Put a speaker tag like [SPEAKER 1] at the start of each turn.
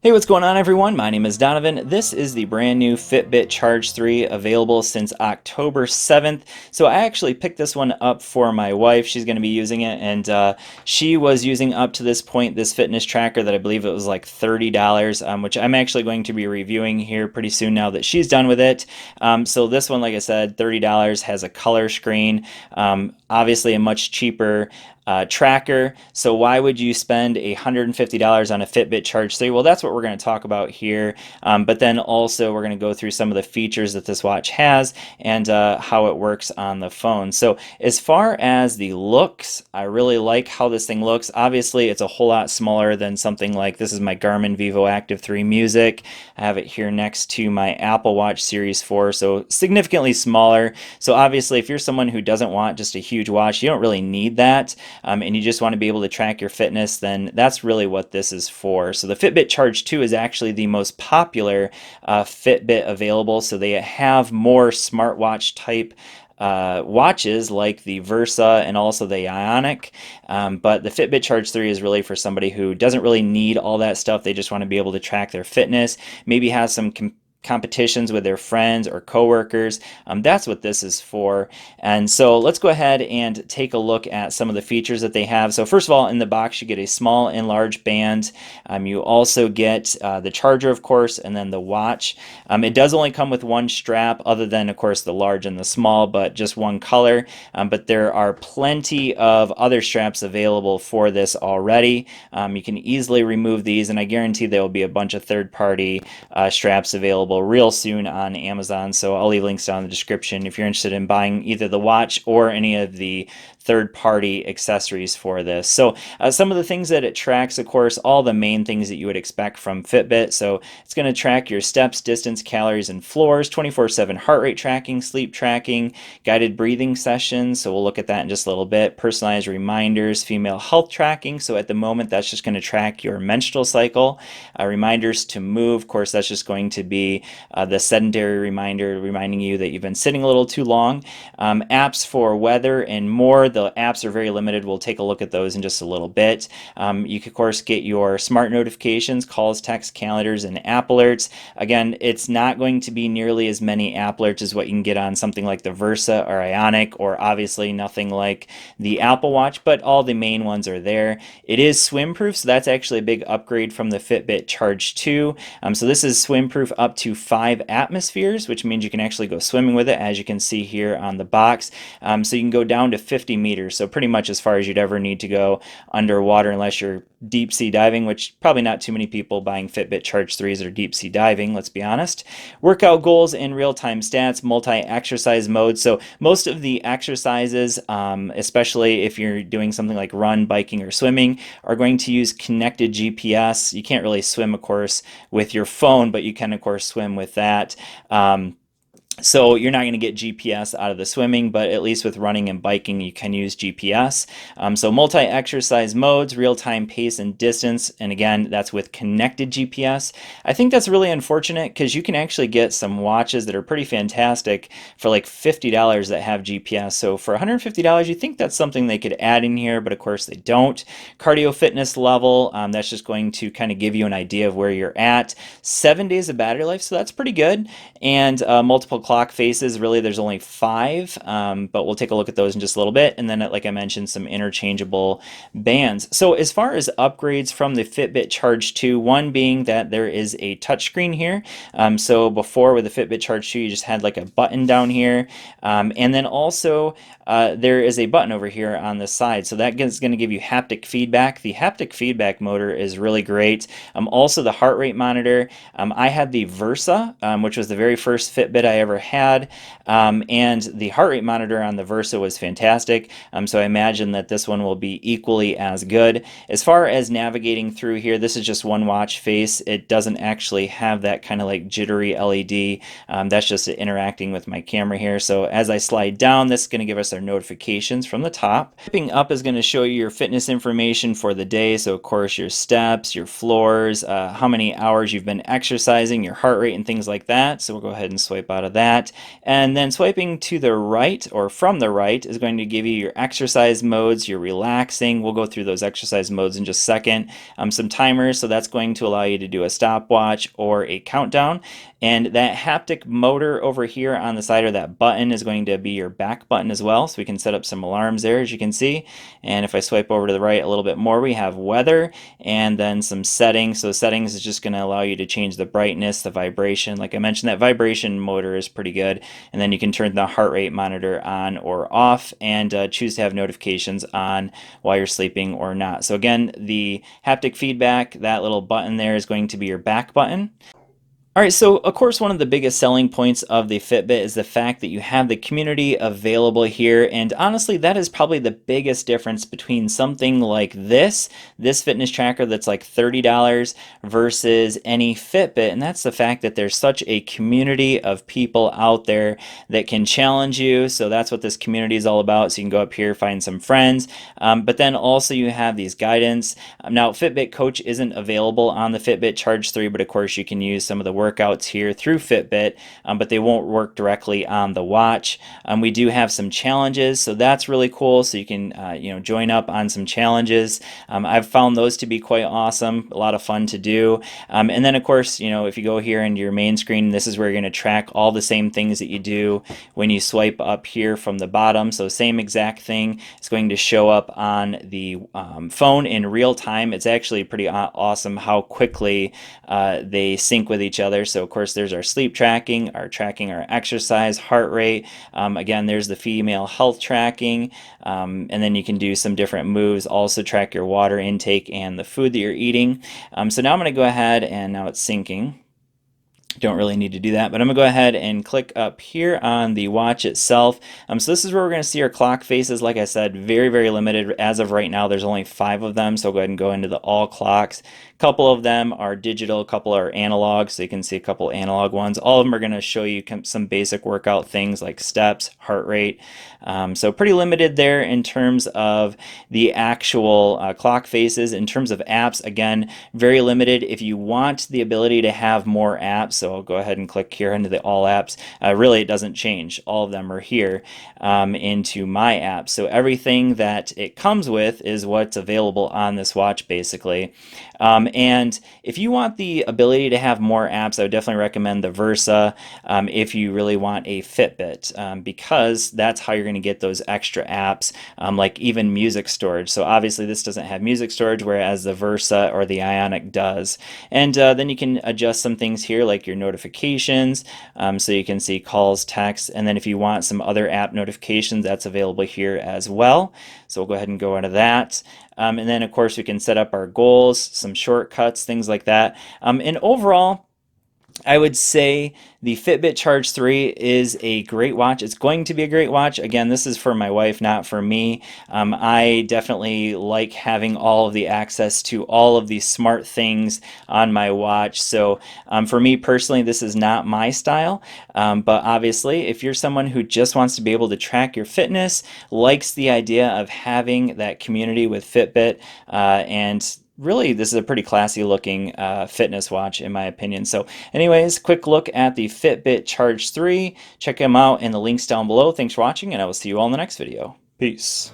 [SPEAKER 1] Hey, what's going on, everyone? My name is Donovan. This is the brand new Fitbit Charge 3, available since October 7th. So I actually picked this one up for my wife. She's going to be using it, and she was using up to this point this fitness tracker that I believe it was like $30, which I'm actually going to be reviewing here pretty soon now that she's done with it. So this one, like I said, $30, has a color screen, obviously a much cheaper tracker. So why would you spend $150 on a Fitbit Charge 3? Well, that's what we're going to talk about here. But then also we're going to go through some of the features that this watch has and how it works on the phone. So as far as the looks, I really like how this thing looks. Obviously, it's a whole lot smaller than something like this is my Garmin Vivo Active 3 Music. I have it here next to my Apple Watch Series 4, so significantly smaller. So obviously, if you're someone who doesn't want just a huge watch, you don't really need that. And you just want to be able to track your fitness, then that's really what this is for. So the Fitbit Charge 2 is actually the most popular Fitbit available. So they have more smartwatch type watches like the Versa and also the Ionic. But the Fitbit Charge 3 is really for somebody who doesn't really need all that stuff. They just want to be able to track their fitness, maybe have some competitions with their friends or coworkers. That's what this is for. And so let's go ahead and take a look at some of the features that they have. So first of all, in the box you get a small and large band. You also get the charger, of course, and then the watch. It does only come with one strap, other than of course the large and the small, but just one color. But there are plenty of other straps available for this already. You can easily remove these, and I guarantee there will be a bunch of third-party straps available real soon on Amazon. So I'll leave links down in the description if you're interested in buying either the watch or any of the third-party accessories for this. So some of the things that it tracks, of course, all the main things that you would expect from Fitbit. So it's going to track your steps, distance, calories, and floors, 24/7 heart rate tracking, sleep tracking, guided breathing sessions. So we'll look at that in just a little bit. Personalized reminders, female health tracking. So at the moment, that's just going to track your menstrual cycle. Reminders to move, of course, that's just going to be the sedentary reminder reminding you that you've been sitting a little too long. Apps for weather and more. The apps are very limited. We'll take a look at those in just a little bit. You can, of course, get your smart notifications, calls, texts, calendars, and app alerts. Again, it's not going to be nearly as many app alerts as what you can get on something like the Versa or Ionic, or obviously nothing like the Apple Watch, but all the main ones are there. It is swim proof, so that's actually a big upgrade from the Fitbit Charge 2. So this is swim proof up to 5 atmospheres, which means you can actually go swimming with it, as you can see here on the box. So you can go down to 50 meters, so pretty much as far as you'd ever need to go underwater, unless you're deep sea diving, which probably not too many people buying Fitbit Charge 3s are deep sea diving, let's be honest. Workout goals and real-time stats, multi-exercise mode. So most of the exercises, especially if you're doing something like run, biking, or swimming, are going to use connected GPS. You can't really swim, of course, with your phone, but you can, of course, swim with that. So you're not going to get GPS out of the swimming, but at least with running and biking, you can use GPS. So multi-exercise modes, real-time pace and distance, and again, that's with connected GPS. I think that's really unfortunate because you can actually get some watches that are pretty fantastic for like $50 that have GPS. So for $150, you think that's something they could add in here, but of course they don't. Cardio fitness level, that's just going to kind of give you an idea of where you're at. 7 days of battery life, so that's pretty good. And multiple clock faces, really there's only 5, but we'll take a look at those in just a little bit. And then, like I mentioned, some interchangeable bands. So as far as upgrades from the Fitbit Charge 2, one being that there is a touchscreen here. So before with the Fitbit Charge 2, you just had like a button down here. And then also there is a button over here on the side. So that is going to give you haptic feedback. The haptic feedback motor is really great. Also the heart rate monitor. I had the Versa, which was the very first Fitbit I ever had, and the heart rate monitor on the Versa was fantastic, so I imagine that this one will be equally as good. As far as navigating through here, this is just one watch face. It doesn't actually have that kind of like jittery LED. That's just interacting with my camera here. So as I slide down, this is going to give us our notifications from the top. Flipping up is going to show you your fitness information for the day, so of course your steps, your floors, how many hours you've been exercising, your heart rate, and things like that. So we'll go ahead and swipe out of that. that. And then swiping to the right or from the right is going to give you your exercise modes, your relaxing. We'll go through those exercise modes in just a second. Some timers, so that's going to allow you to do a stopwatch or a countdown. And that haptic motor over here on the side of that button is going to be your back button as well. So we can set up some alarms there, as you can see. And if I swipe over to the right a little bit more, we have weather and then some settings. So settings is just going to allow you to change the brightness, the vibration. Like I mentioned, that vibration motor is pretty good. And then you can turn the heart rate monitor on or off and choose to have notifications on while you're sleeping or not. So again, the haptic feedback, that little button there is going to be your back button. All right, so of course, one of the biggest selling points of the Fitbit is the fact that you have the community available here. And honestly, that is probably the biggest difference between something like this fitness tracker that's like $30 versus any Fitbit. And that's the fact that there's such a community of people out there that can challenge you. So that's what this community is all about. So you can go up here, find some friends. But then also you have these guidance. Now, Fitbit Coach isn't available on the Fitbit Charge 3, but of course you can use some of the workouts here through Fitbit, but they won't work directly on the watch. We do have some challenges, so that's really cool. So you can join up on some challenges. I've found those to be quite awesome, a lot of fun to do. And then of course, if you go here into your main screen, this is where you're going to track all the same things that you do when you swipe up here from the bottom. So same exact thing is going to show up on the phone in real time. It's actually pretty awesome how quickly they sync with each other. So of course there's our sleep tracking, our exercise, heart rate. Again, there's the female health tracking, and then you can do some different moves, also track your water intake and the food that you're eating. So now I'm going to go ahead, and now it's syncing. Don't really need to do that, but I'm gonna go ahead and click up here on the watch itself. So this is where we're gonna see our clock faces. Like I said, very, very limited. As of right now, there's only 5 of them, so I'll go ahead and go into the all clocks. A couple of them are digital, a couple are analog, so you can see a couple analog ones. All of them are gonna show you some basic workout things like steps, heart rate. So pretty limited there in terms of the actual clock faces. In terms of apps, again, very limited. If you want the ability to have more apps, so I'll go ahead and click here into the all apps. Really, it doesn't change. All of them are here into my apps. So everything that it comes with is what's available on this watch, basically. And if you want the ability to have more apps, I would definitely recommend the Versa if you really want a Fitbit, because that's how you're going to get those extra apps, like even music storage. So obviously this doesn't have music storage, whereas the Versa or the Ionic does. And then you can adjust some things here, like your notifications, so you can see calls, texts, and then if you want some other app notifications, that's available here as well. So we'll go ahead and go into that. And then of course we can set up our goals, some shortcuts, things like that. And overall, I would say the Fitbit Charge 3 is a great watch. It's going to be a great watch. Again, this is for my wife, not for me. I definitely like having all of the access to all of these smart things on my watch. So for me personally, this is not my style. But obviously, if you're someone who just wants to be able to track your fitness, likes the idea of having that community with Fitbit, and really, this is a pretty classy looking fitness watch in my opinion. So anyways, quick look at the Fitbit Charge 3. Check them out in the links down below. Thanks for watching, and I will see you all in the next video. Peace.